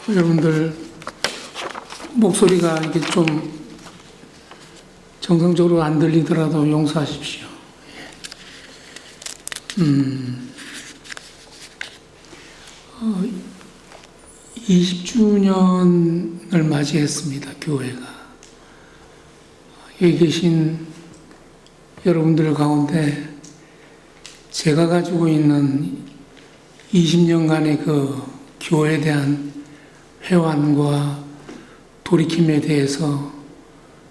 여러분들 목소리가 이게 좀 정상적으로 안 들리더라도 용서하십시오. 20주년을 맞이했습니다, 교회가. 여기 계신 여러분들 가운데 제가 가지고 있는 20년간의 그 교회에 대한 회환과 돌이킴에 대해서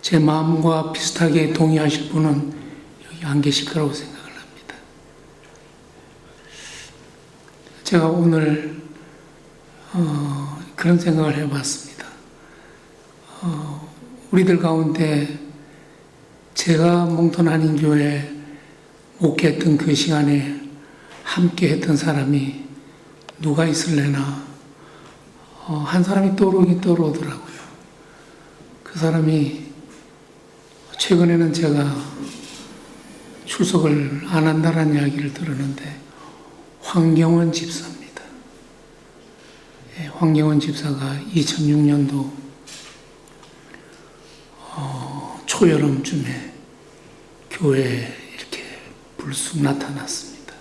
제 마음과 비슷하게 동의하실 분은 여기 안 계실 거라고 생각을 합니다. 제가 오늘 그런 생각을 해봤습니다. 우리들 가운데 제가 몽턴 한인교회 목회했던 그 시간에 함께 했던 사람이 누가 있을래나 한 사람이 떠오르더라고요. 그 사람이 최근에는 제가 출석을 안 한다는 이야기를 들었는데 황경원 집사입니다. 황경원 집사가 2006년도 초여름쯤에 교회에 이렇게 불쑥 나타났습니다.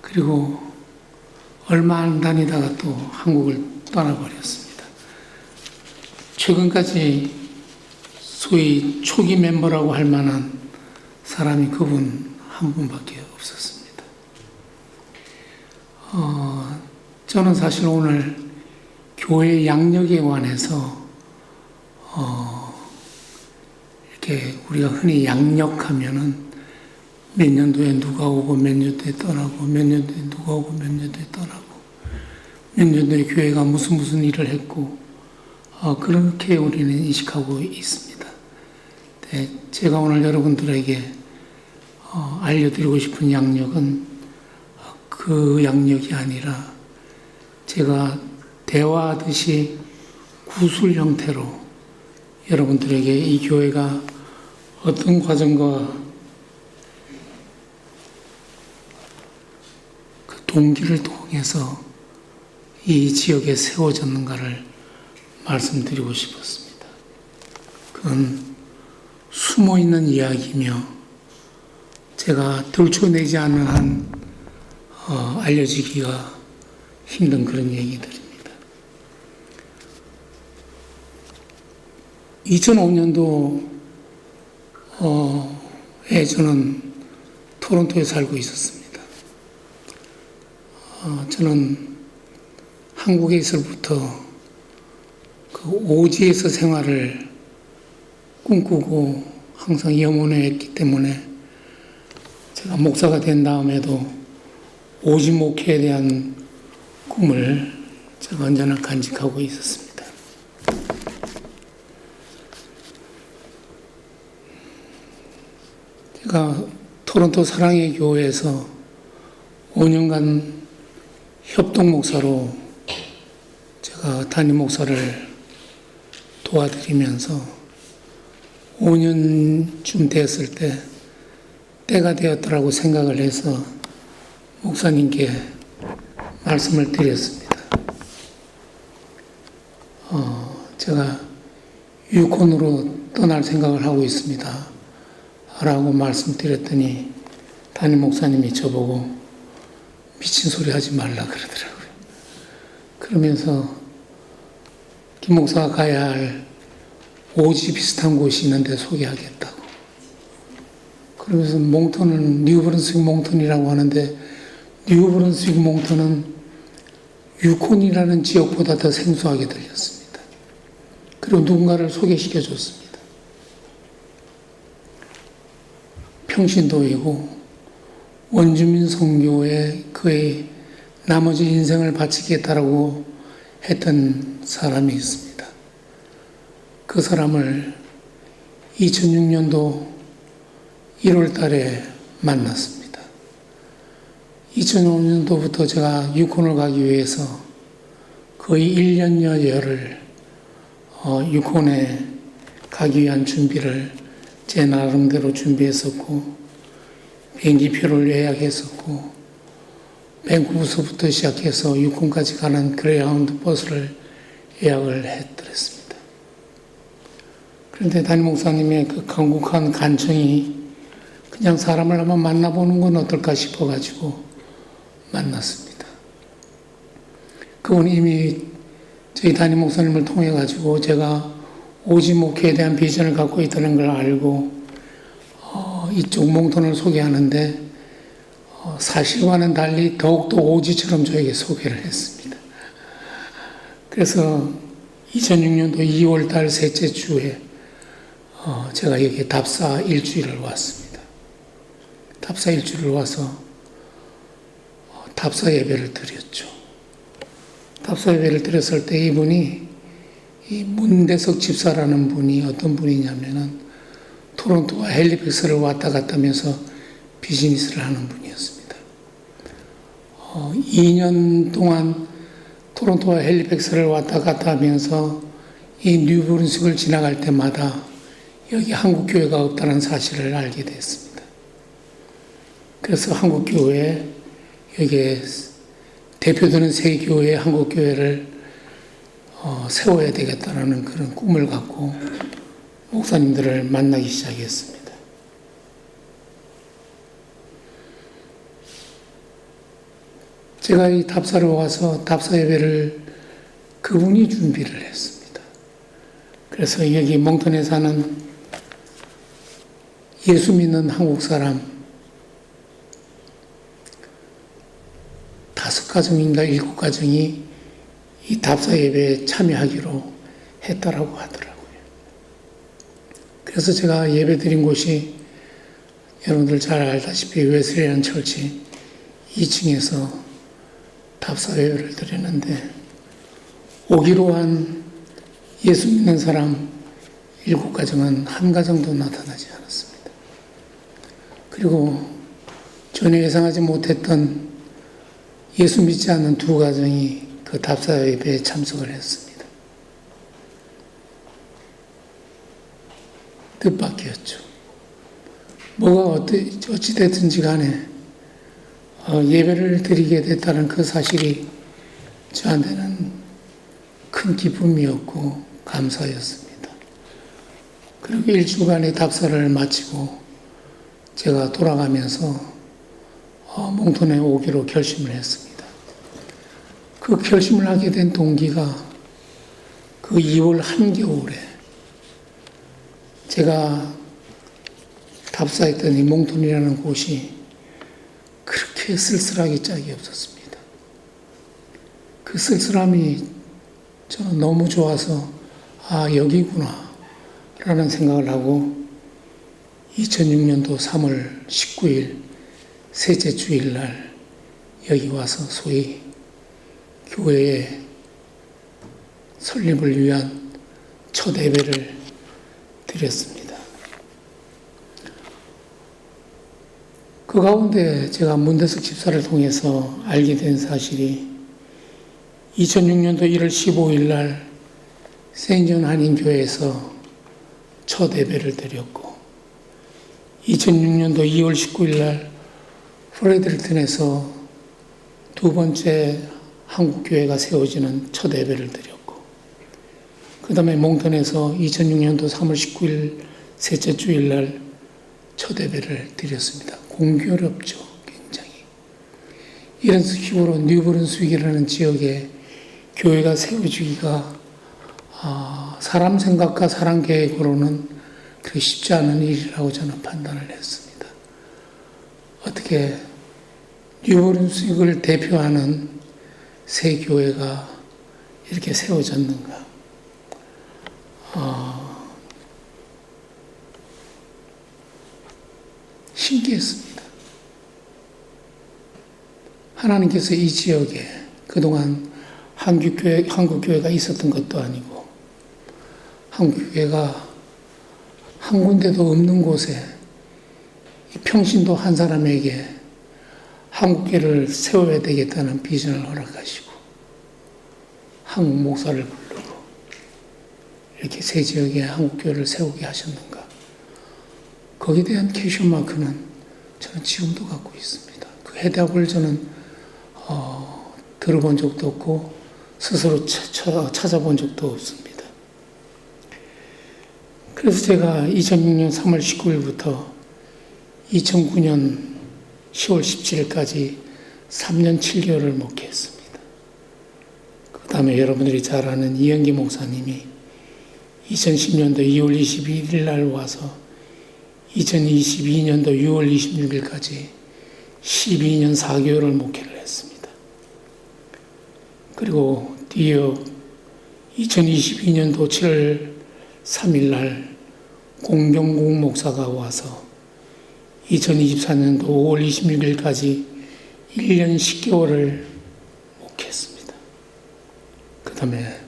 그리고 얼마 안 다니다가 또 한국을 떠나버렸습니다. 최근까지 소위 초기 멤버라고 할 만한 사람이 그분 한 분밖에 없었습니다. 저는 사실 오늘 교회 양력에 관해서 이렇게 우리가 흔히 양력하면은 몇 년도에 누가 오고 몇 년도에 떠나고 몇 년도에 누가 오고 몇 년도에 떠나고 몇 년도에 교회가 무슨 일을 했고 그렇게 우리는 인식하고 있습니다. 네, 제가 오늘 여러분들에게 알려드리고 싶은 양력은 그 양력이 아니라 제가 대화하듯이 구술 형태로 여러분들에게 이 교회가 어떤 과정과 그 동기를 통해서 이 지역에 세워졌는가를 말씀드리고 싶었습니다. 그건 숨어있는 이야기며 제가 들춰내지 않는 한 알려지기가 힘든 그런 얘기들입니다. 2005년도에 저는 토론토에 살고 있었습니다. 저는 한국에 있을부터 그 오지에서 생활을 꿈꾸고 항상 염원했기 때문에 제가 목사가 된 다음에도 오지 목회에 대한 꿈을 제가 언제나 간직하고 있었습니다. 제가 토론토 사랑의 교회에서 5년간 협동 목사로 제가 담임 목사를 도와드리면서 5년쯤 됐을 때 때가 되었더라고 생각을 해서 목사님께 말씀을 드렸습니다. 제가 유콘으로 떠날 생각을 하고 있습니다. 라고 말씀드렸더니 담임 목사님이 저보고 미친 소리 하지 말라 그러더라고요. 그러면서 김 목사가 가야 할 오지 비슷한 곳이 있는데 소개하겠다고. 그러면서 몽턴은 뉴브런스윅 몽턴이라고 하는데 뉴브런스윅 몽턴은 유콘이라는 지역보다 더 생소하게 들렸습니다. 그리고 누군가를 소개시켜 줬습니다. 평신도이고 원주민 선교에 그의 나머지 인생을 바치겠다라고 했던 사람이 있습니다. 그 사람을 2006년도 1월 달에 만났습니다. 2005년도부터 제가 유콘을 가기 위해서 거의 1년여를 유콘에 가기 위한 준비를 제 나름대로 준비했었고 비행기표를 예약했었고 밴쿠버서부터 시작해서 육군까지 가는 그레이하운드 버스를 예약을 해드렸습니다. 그런데 담임 목사님의 그 강국한 간청이 그냥 사람을 한번 만나보는 건 어떨까 싶어가지고 만났습니다. 그분이 이미 저희 담임 목사님을 통해가지고 제가 오지 목회에 대한 비전을 갖고 있다는 걸 알고 이쪽 몽톤을 소개하는데 사실과는 달리 더욱더 오지처럼 저에게 소개를 했습니다. 그래서 2006년도 2월 달 셋째 주에 제가 여기 답사 일주일을 왔습니다. 답사 일주일을 와서 답사 예배를 드렸죠. 답사 예배를 드렸을 때 이분이 이 문대석 집사라는 분이 어떤 분이냐면은 토론토와 헬리팩스를 왔다 갔다 하면서 비즈니스를 하는 분이었습니다. 2년 동안 토론토와 헬리팩스를 왔다 갔다 하면서 이 뉴브룬스를 지나갈 때마다 여기 한국교회가 없다는 사실을 알게 됐습니다. 그래서 한국교회, 여기에 대표되는 세 교회의 한국교회를 세워야 되겠다는 그런 꿈을 갖고 목사님들을 만나기 시작했습니다. 제가 이 답사로 와서 답사 예배를 그분이 준비를 했습니다. 그래서 여기 몽턴에 사는 예수 믿는 한국 사람 5가정인가 7가정이 이 답사 예배에 참여하기로 했다라고 하더라고요. 그래서 제가 예배 드린 곳이 여러분들 잘 알다시피 웨슬리안 철치 2층에서 답사 예배를 드렸는데 오기로 한 예수 믿는 사람 7가정은 한 가정도 나타나지 않았습니다. 그리고 전혀 예상하지 못했던 예수 믿지 않는 2가정이 그 답사 예배에 참석을 했습니다. 뜻밖이었죠. 뭐가 어찌됐든지 간에 예배를 드리게 됐다는 그 사실이 저한테는 큰 기쁨이었고 감사였습니다. 그리고 일주간의 답사를 마치고 제가 돌아가면서 몽톤에 오기로 결심을 했습니다. 그 결심을 하게 된 동기가 그 2월 한겨울에 제가 답사했던 이 몽톤이라는 곳이 그렇게 쓸쓸하기 짝이 없었습니다. 그 쓸쓸함이 저는 너무 좋아서 여기구나 라는 생각을 하고 2006년도 3월 19일 셋째 주일날 여기 와서 소위 교회의 설립을 위한 첫 예배를 드렸습니다. 그 가운데 제가 문대석 집사를 통해서 알게 된 사실이 2006년도 1월 15일 날 세인전 한인교회에서 첫 예배를 드렸고 2006년도 2월 19일 날 프레드리튼에서 두 번째 한국교회가 세워지는 첫 예배를 드렸고 그 다음에 몽턴에서 2006년도 3월 19일 셋째 주일날 첫 예배를 드렸습니다. 공교롭죠. 굉장히. 이런 식으로 뉴브룬스윅이라는 지역에 교회가 세워지기가 사람 생각과 사람 계획으로는 그렇게 쉽지 않은 일이라고 저는 판단을 했습니다. 어떻게 뉴브룬스윅을 대표하는 새 교회가 이렇게 세워졌는가? 신기했습니다. 하나님께서 이 지역에 그동안 한국교회가 있었던 것도 아니고 한국교회가 한 군데도 없는 곳에 평신도 한 사람에게 한국교회를 세워야 되겠다는 비전을 허락하시고 한국 목사를 부르고 이렇게 새 지역에 한국교회를 세우게 하셨는가. 거기에 대한 퀘스천 마크는 저는 지금도 갖고 있습니다. 그 해답을 저는 들어본 적도 없고 스스로 찾아본 적도 없습니다. 그래서 제가 2006년 3월 19일부터 2009년 10월 17일까지 3년 7개월을 목회했습니다. 그 다음에 여러분들이 잘 아는 이영기 목사님이 2010년도 2월 21일 날 와서 2022년도 6월 26일까지 12년 4개월을 목회를 했습니다. 그리고 뒤이어 2022년도 7월 3일 날 공병국 목사가 와서 2024년도 5월 26일까지 1년 10개월을 목회했습니다. 그 다음에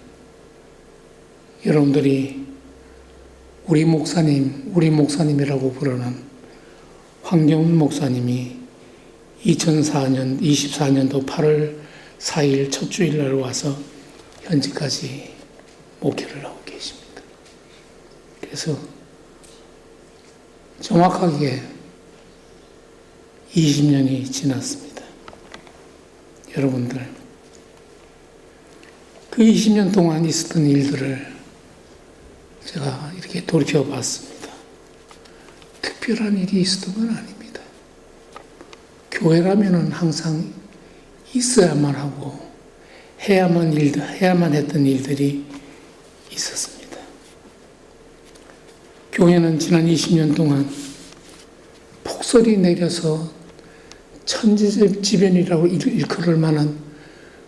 여러분들이 우리 목사님이라고 부르는 황경훈 목사님이 2024년도 8월 4일 첫 주일날 와서 현재까지 목회를 하고 계십니다. 그래서 정확하게 20년이 지났습니다. 여러분들, 그 20년 동안 있었던 일들을 제가 이렇게 돌이켜 봤습니다. 특별한 일이 있었던 건 아닙니다. 교회라면은 항상 있어야만 하고 해야만 했던 일들이 있었습니다. 교회는 지난 20년 동안 폭설이 내려서 천재지변이라고 일컬을 만한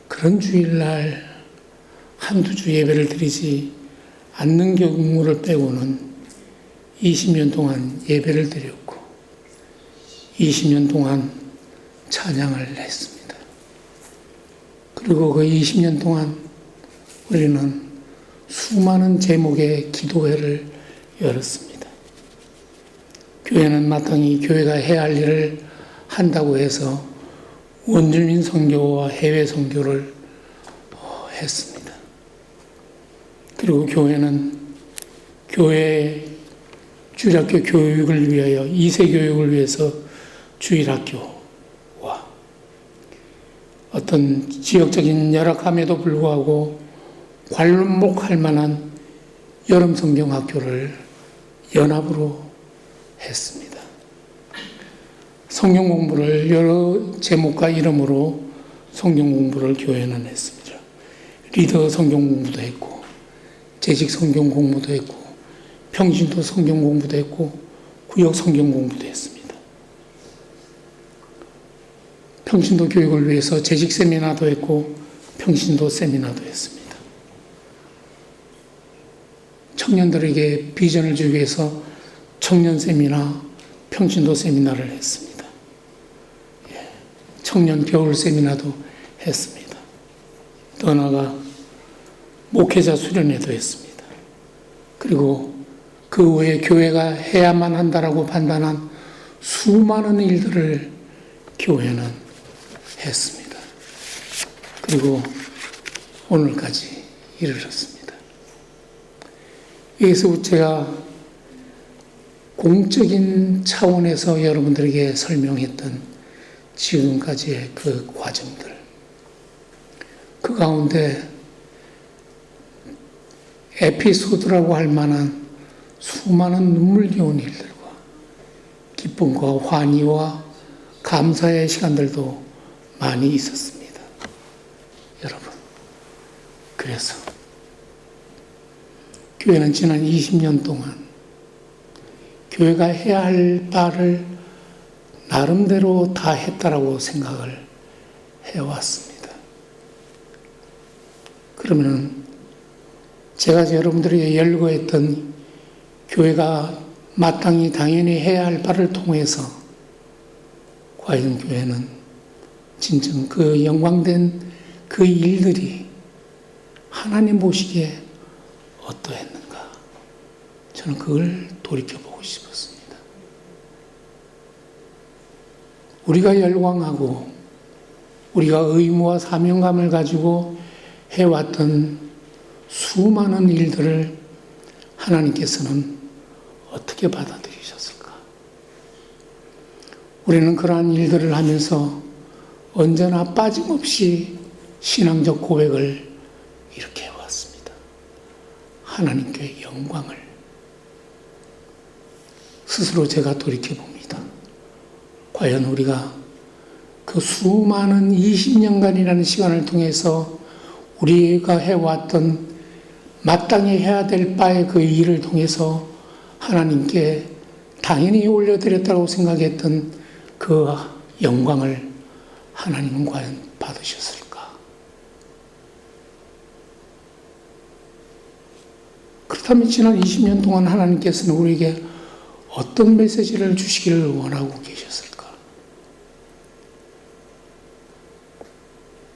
그런 주일날 한두 주 예배를 드리지 않는 경우를 빼고는 20년 동안 예배를 드렸고 20년 동안 찬양을 했습니다. 그리고 그 20년 동안 우리는 수많은 제목의 기도회를 열었습니다. 교회는 마땅히 교회가 해야 할 일을 한다고 해서 원주민 선교와 해외 선교를 했습니다. 그리고 교회는 교회 주일학교 교육을 위하여 2세 교육을 위해서 주일학교와 어떤 지역적인 열악함에도 불구하고 관록할 만한 여름 성경학교를 연합으로 했습니다. 성경 공부를 여러 제목과 이름으로 성경 공부를 교회는 했습니다. 리더 성경 공부도 했고 재직 성경 공부도 했고 평신도 성경 공부도 했고 구역 성경 공부도 했습니다. 평신도 교육을 위해서 재직 세미나도 했고 평신도 세미나도 했습니다. 청년들에게 비전을 주기 위해서 청년 세미나, 평신도 세미나를 했습니다. 청년 겨울 세미나도 했습니다. 더 나아가 목회자 수련회도 했습니다. 그리고 그 외에 교회가 해야만 한다라고 판단한 수많은 일들을 교회는 했습니다. 그리고 오늘까지 이르렀습니다. 여기서 제가 공적인 차원에서 여러분들에게 설명했던 지금까지의 그 과정들, 그 가운데 에피소드라고 할 만한 수많은 눈물겨운 일들과 기쁨과 환희와 감사의 시간들도 많이 있었습니다. 여러분, 그래서 교회는 지난 20년 동안 교회가 해야 할 바를 나름대로 다 했다라고 생각을 해왔습니다. 그러면 제가 여러분들에게 열거했던 교회가 마땅히 당연히 해야 할 바를 통해서 과연 교회는 진정 그 영광된 그 일들이 하나님 보시기에 어떠했는가? 저는 그걸 돌이켜보고 싶었습니다. 우리가 열광하고 우리가 의무와 사명감을 가지고 해왔던 수많은 일들을 하나님께서는 어떻게 받아들이셨을까? 우리는 그러한 일들을 하면서 언제나 빠짐없이 신앙적 고백을 이렇게 해왔습니다. 하나님께 영광을. 스스로 제가 돌이켜봅니다. 과연 우리가 그 수많은 20년간이라는 시간을 통해서 우리가 해왔던 마땅히 해야 될 바의 그 일을 통해서 하나님께 당연히 올려드렸다고 생각했던 그 영광을 하나님은 과연 받으셨을까? 그렇다면 지난 20년 동안 하나님께서는 우리에게 어떤 메시지를 주시기를 원하고 계셨을까?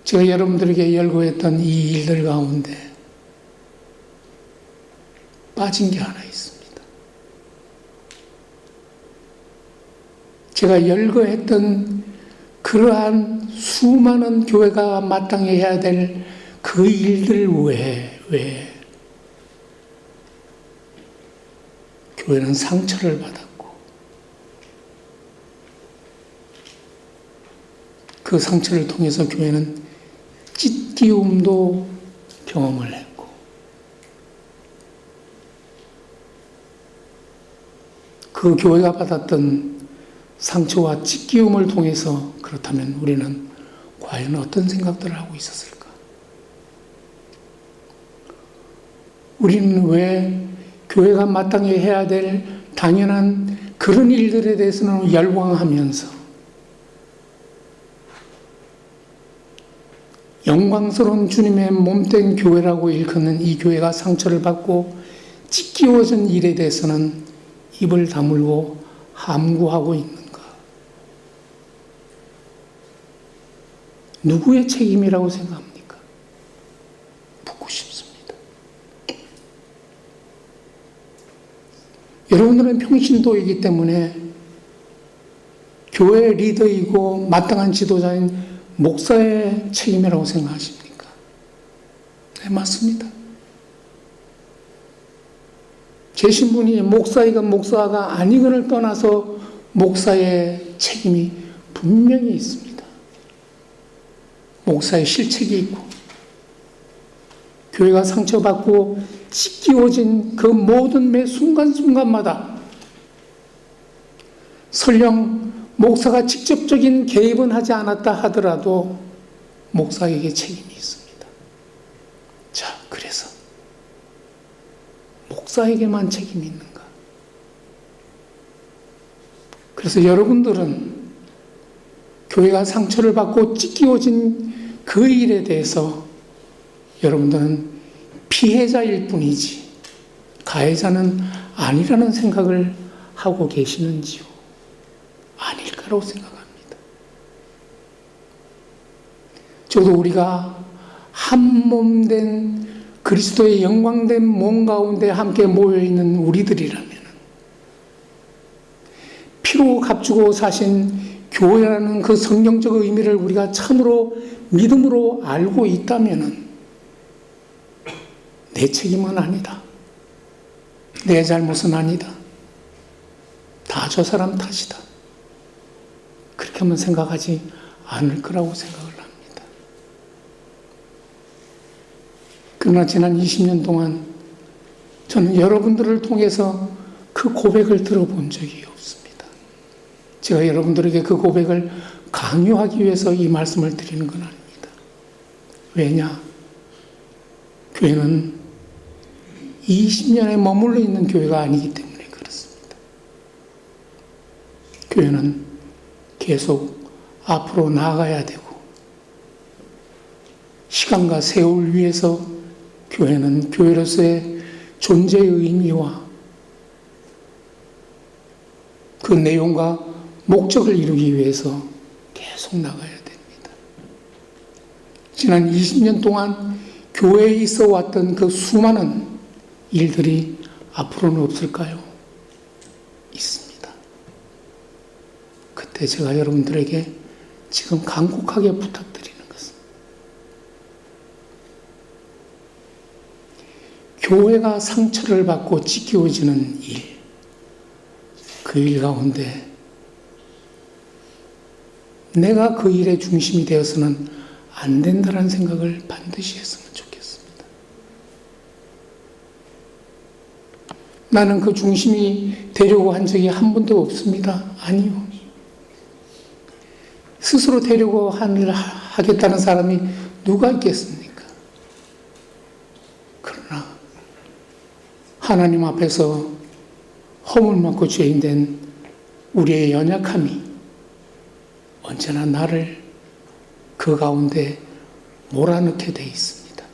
제가 여러분들에게 열거했던 이 일들 가운데 빠진 게 하나 있습니다. 제가 열거했던 그러한 수많은 교회가 마땅히 해야 될 그 일들 외에 교회는 상처를 받았고 그 상처를 통해서 교회는 찢기움도 경험을 했고 그 교회가 받았던 상처와 찢기움을 통해서 그렇다면 우리는 과연 어떤 생각들을 하고 있었을까? 우리는 왜 교회가 마땅히 해야 될 당연한 그런 일들에 대해서는 열광하면서 영광스러운 주님의 몸된 교회라고 일컫는 이 교회가 상처를 받고 찢기워진 일에 대해서는 입을 다물고 함구하고 있는가? 누구의 책임이라고 생각합니까? 묻고 싶습니다. 여러분들은 평신도이기 때문에 교회 리더이고 마땅한 지도자인 목사의 책임이라고 생각하십니까? 네, 맞습니다. 제 신분이 목사이건 목사가 아니건을 떠나서 목사의 책임이 분명히 있습니다. 목사의 실책이 있고 교회가 상처받고 찢기워진 그 모든 매 순간순간마다 설령 목사가 직접적인 개입은 하지 않았다 하더라도 목사에게 책임이 있습니다. 자, 그래서 목사에게만 책임이 있는가? 그래서 여러분들은 교회가 상처를 받고 찢기워진 그 일에 대해서 여러분들은 피해자일 뿐이지 가해자는 아니라는 생각을 하고 계시는지요? 아닐까라고 생각합니다. 저도 우리가 한 몸 된 그리스도의 영광된 몸 가운데 함께 모여있는 우리들이라면 피로 값주고 사신 교회라는 그 성경적 의미를 우리가 참으로 믿음으로 알고 있다면 내 책임은 아니다. 내 잘못은 아니다. 다 저 사람 탓이다. 그렇게만 생각하지 않을 거라고 생각을 합니다. 그러나 지난 20년 동안 저는 여러분들을 통해서 그 고백을 들어본 적이 없습니다. 제가 여러분들에게 그 고백을 강요하기 위해서 이 말씀을 드리는 건 아닙니다. 왜냐? 교회는 20년에 머물러 있는 교회가 아니기 때문에 그렇습니다. 교회는 계속 앞으로 나아가야 되고 시간과 세월 위에서 교회는 교회로서의 존재의 의미와 그 내용과 목적을 이루기 위해서 계속 나가야 됩니다. 지난 20년 동안 교회에 있어 왔던 그 수많은 일들이 앞으로는 없을까요? 있습니다. 그때 제가 여러분들에게 지금 간곡하게 부탁드리는 것은 교회가 상처를 받고 찢기워지는 일, 그 일 가운데 내가 그 일의 중심이 되어서는 안 된다는 생각을 반드시 했으면 좋겠습니다. 나는 그 중심이 되려고 한 적이 한 번도 없습니다. 아니요. 스스로 되려고 하겠다는 사람이 누가 있겠습니까? 그러나 하나님 앞에서 허물 맞고 죄인된 우리의 연약함이 언제나 나를 그 가운데 몰아넣게 돼 있습니다.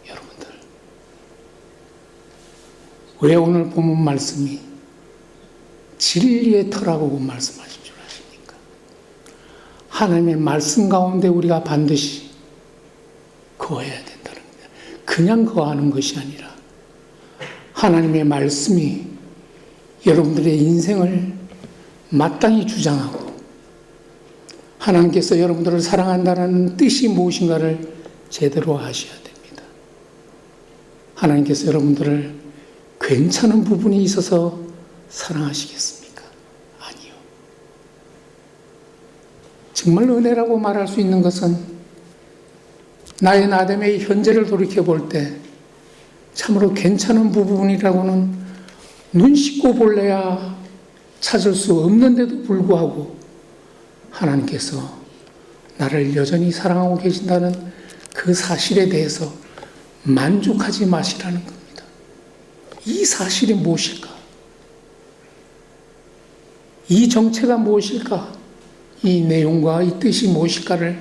여러분들, 왜 오늘 본문 말씀이 진리의 터라고 말씀하신 줄 아십니까? 하나님의 말씀 가운데 우리가 반드시 거해야 된다는 거예요. 그냥 거하는 것이 아니라 하나님의 말씀이 여러분들의 인생을 마땅히 주장하고 하나님께서 여러분들을 사랑한다는 뜻이 무엇인가를 제대로 아셔야 됩니다. 하나님께서 여러분들을 괜찮은 부분이 있어서 사랑하시겠습니까? 아니요. 정말 은혜라고 말할 수 있는 것은 나의 나됨의 현재를 돌이켜볼 때 참으로 괜찮은 부분이라고는 눈 씻고 볼래야 찾을 수 없는데도 불구하고 하나님께서 나를 여전히 사랑하고 계신다는 그 사실에 대해서 만족하지 마시라는 겁니다. 이 사실이 무엇일까? 이 정체가 무엇일까? 이 내용과 이 뜻이 무엇일까를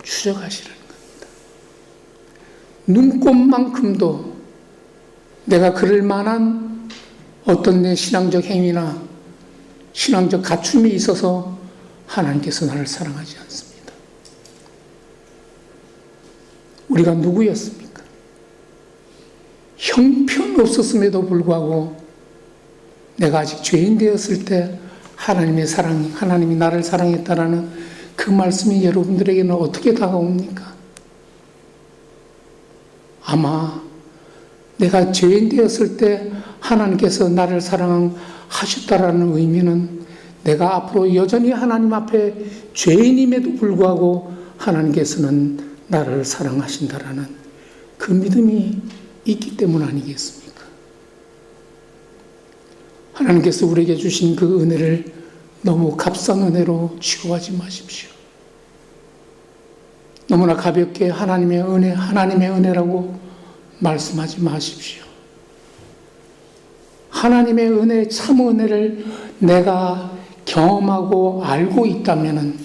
추적하시라는 겁니다. 눈꼽만큼도 내가 그럴 만한 어떤 내 신앙적 행위나 신앙적 갖춤이 있어서 하나님께서 나를 사랑하지 않습니다. 우리가 누구였습니까? 형편없었음에도 불구하고 내가 아직 죄인 되었을 때 하나님이 나를 사랑했다라는 그 말씀이 여러분들에게는 어떻게 다가옵니까? 아마 내가 죄인 되었을 때 하나님께서 나를 사랑하셨다라는 의미는 내가 앞으로 여전히 하나님 앞에 죄인임에도 불구하고 하나님께서는 나를 사랑하신다라는 그 믿음이 있기 때문 아니겠습니까? 하나님께서 우리에게 주신 그 은혜를 너무 값싼 은혜로 취급하지 마십시오. 너무나 가볍게 하나님의 은혜라고 말씀하지 마십시오. 하나님의 은혜, 참 은혜를 내가 경험하고 알고 있다면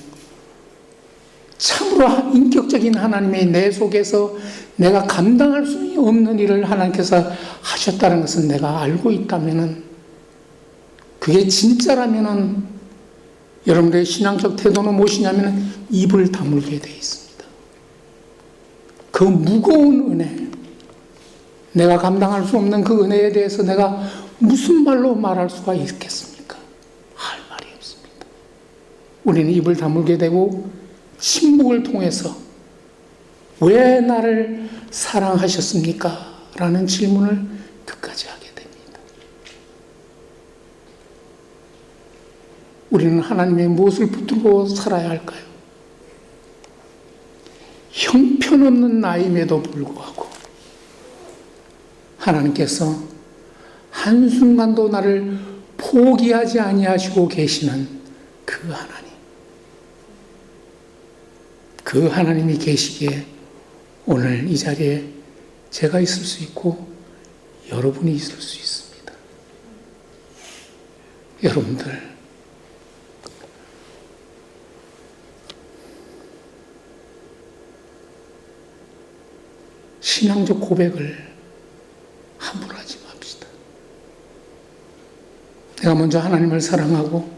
참으로 인격적인 하나님의 내 속에서 내가 감당할 수 없는 일을 하나님께서 하셨다는 것은 내가 알고 있다면 그게 진짜라면 여러분들의 신앙적 태도는 무엇이냐면 입을 다물게 되어 있습니다. 그 무거운 은혜, 내가 감당할 수 없는 그 은혜에 대해서 내가 무슨 말로 말할 수가 있겠습니까? 할 말이 없습니다. 우리는 입을 다물게 되고 침묵을 통해서 왜 나를 사랑하셨습니까? 라는 질문을 끝까지 하게 됩니다. 우리는 하나님의 무엇을 붙들고 살아야 할까요? 형편없는 나임에도 불구하고 하나님께서 한순간도 나를 포기하지 아니하시고 계시는 그 하나님. 그 하나님이 계시기에 오늘 이 자리에 제가 있을 수 있고 여러분이 있을 수 있습니다. 여러분들, 신앙적 고백을 함부로 하지 맙시다. 내가 먼저 하나님을 사랑하고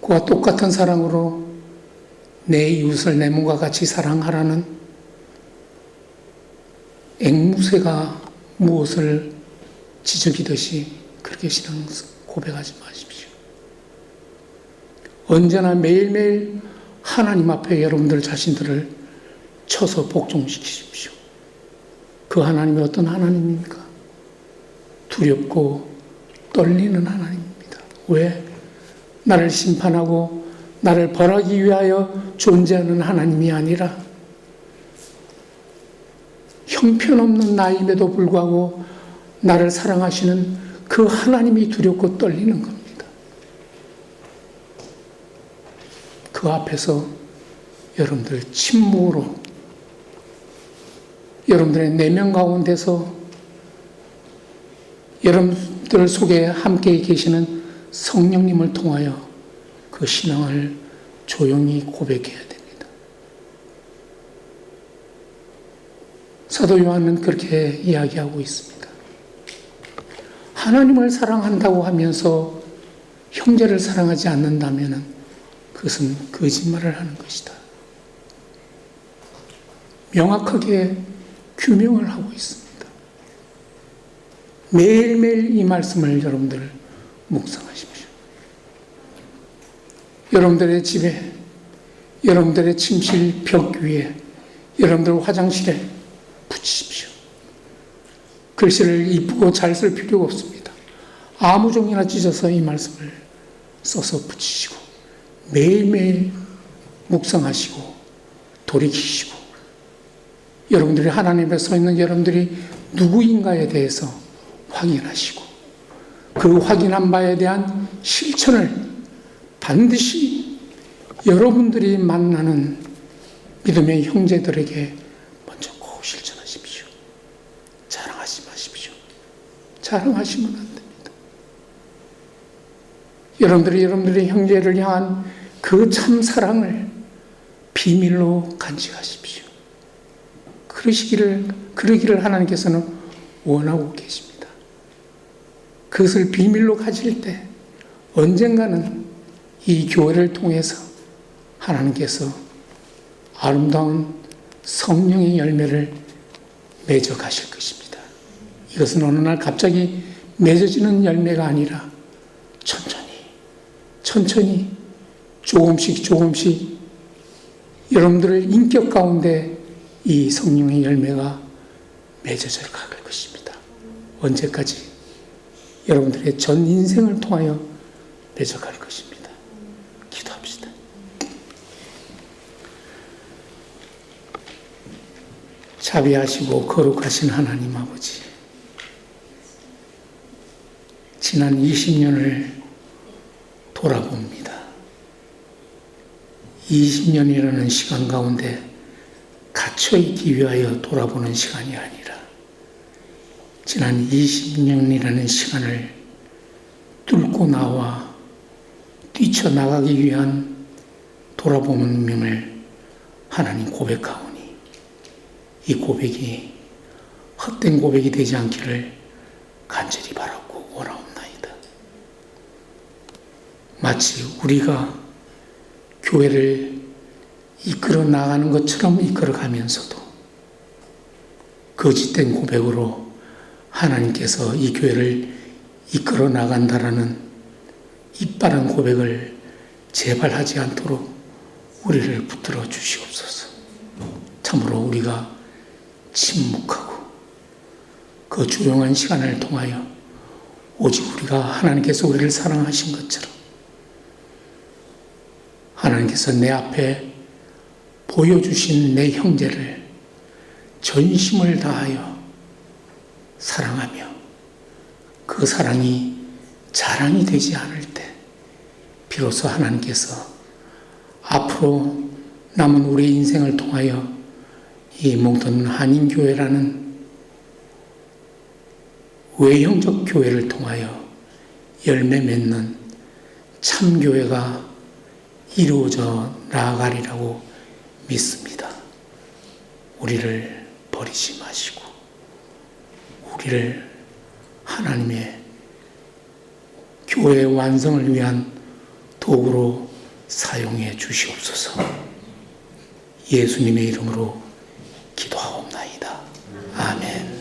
그와 똑같은 사랑으로 내 이웃을 내 몸과 같이 사랑하라는 앵무새가 무엇을 지적이듯이 그렇게 신앙 고백하지 마십시오. 언제나 매일매일 하나님 앞에 여러분들 자신들을 쳐서 복종시키십시오. 그 하나님이 어떤 하나님입니까? 두렵고 떨리는 하나님입니다. 왜? 나를 심판하고 나를 벌하기 위하여 존재하는 하나님이 아니라 형편없는 나임에도 불구하고 나를 사랑하시는 그 하나님이 두렵고 떨리는 겁니다. 그 앞에서 여러분들 침묵으로 여러분들의 내면 가운데서 여러분들 속에 함께 계시는 성령님을 통하여 그 신앙을 조용히 고백해야 됩니다. 사도 요한은 그렇게 이야기하고 있습니다. 하나님을 사랑한다고 하면서 형제를 사랑하지 않는다면 그것은 거짓말을 하는 것이다. 명확하게 규명을 하고 있습니다. 매일매일 이 말씀을 여러분들 묵상하십시오. 여러분들의 집에, 여러분들의 침실 벽 위에, 여러분들 화장실에 붙이십시오. 글씨를 이쁘고 잘 쓸 필요가 없습니다. 아무 종이나 찢어서 이 말씀을 써서 붙이시고 매일매일 묵상하시고 돌이키시고 여러분들이 하나님 앞에 서 있는 여러분들이 누구인가에 대해서 확인하시고 그 확인한 바에 대한 실천을 반드시 여러분들이 만나는 믿음의 형제들에게 먼저 꼭 실천하십시오. 자랑하지 마십시오. 자랑하시면 안 됩니다. 여러분들이 여러분들의 형제를 향한 그 참 사랑을 비밀로 간직하십시오. 그러기를 하나님께서는 원하고 계십니다. 그것을 비밀로 가질 때 언젠가는 이 교회를 통해서 하나님께서 아름다운 성령의 열매를 맺어 가실 것입니다. 이것은 어느 날 갑자기 맺어지는 열매가 아니라 천천히 조금씩 여러분들의 인격 가운데 이 성령의 열매가 맺어져 갈 것입니다. 언제까지? 여러분들의 전 인생을 통하여 맺어 갈 것입니다. 기도합시다. 자비하시고 거룩하신 하나님 아버지, 지난 20년을 돌아봅니다. 20년이라는 시간 가운데 갇혀있기 위하여 돌아보는 시간이 아니라 지난 20년이라는 시간을 뚫고 나와 뛰쳐나가기 위한 돌아봄임을 하나님 고백하오니 이 고백이 헛된 고백이 되지 않기를 간절히 바라고 원하옵나이다. 마치 우리가 교회를 이끌어 나가는 것처럼 이끌어 가면서도 거짓된 고백으로 하나님께서 이 교회를 이끌어 나간다라는 이빠른 고백을 제발 하지 않도록 우리를 붙들어 주시옵소서. 참으로 우리가 침묵하고 그 조용한 시간을 통하여 오직 우리가 하나님께서 우리를 사랑하신 것처럼 하나님께서 내 앞에 보여주신 내 형제를 전심을 다하여 사랑하며 그 사랑이 자랑이 되지 않을 때 비로소 하나님께서 앞으로 남은 우리 인생을 통하여 이 몽턴 한인교회라는 외형적 교회를 통하여 열매 맺는 참교회가 이루어져 나아가리라고 믿습니다. 우리를 버리지 마시고 우리를 하나님의 교회의 완성을 위한 도구로 사용해 주시옵소서. 예수님의 이름으로 기도하옵나이다. 아멘.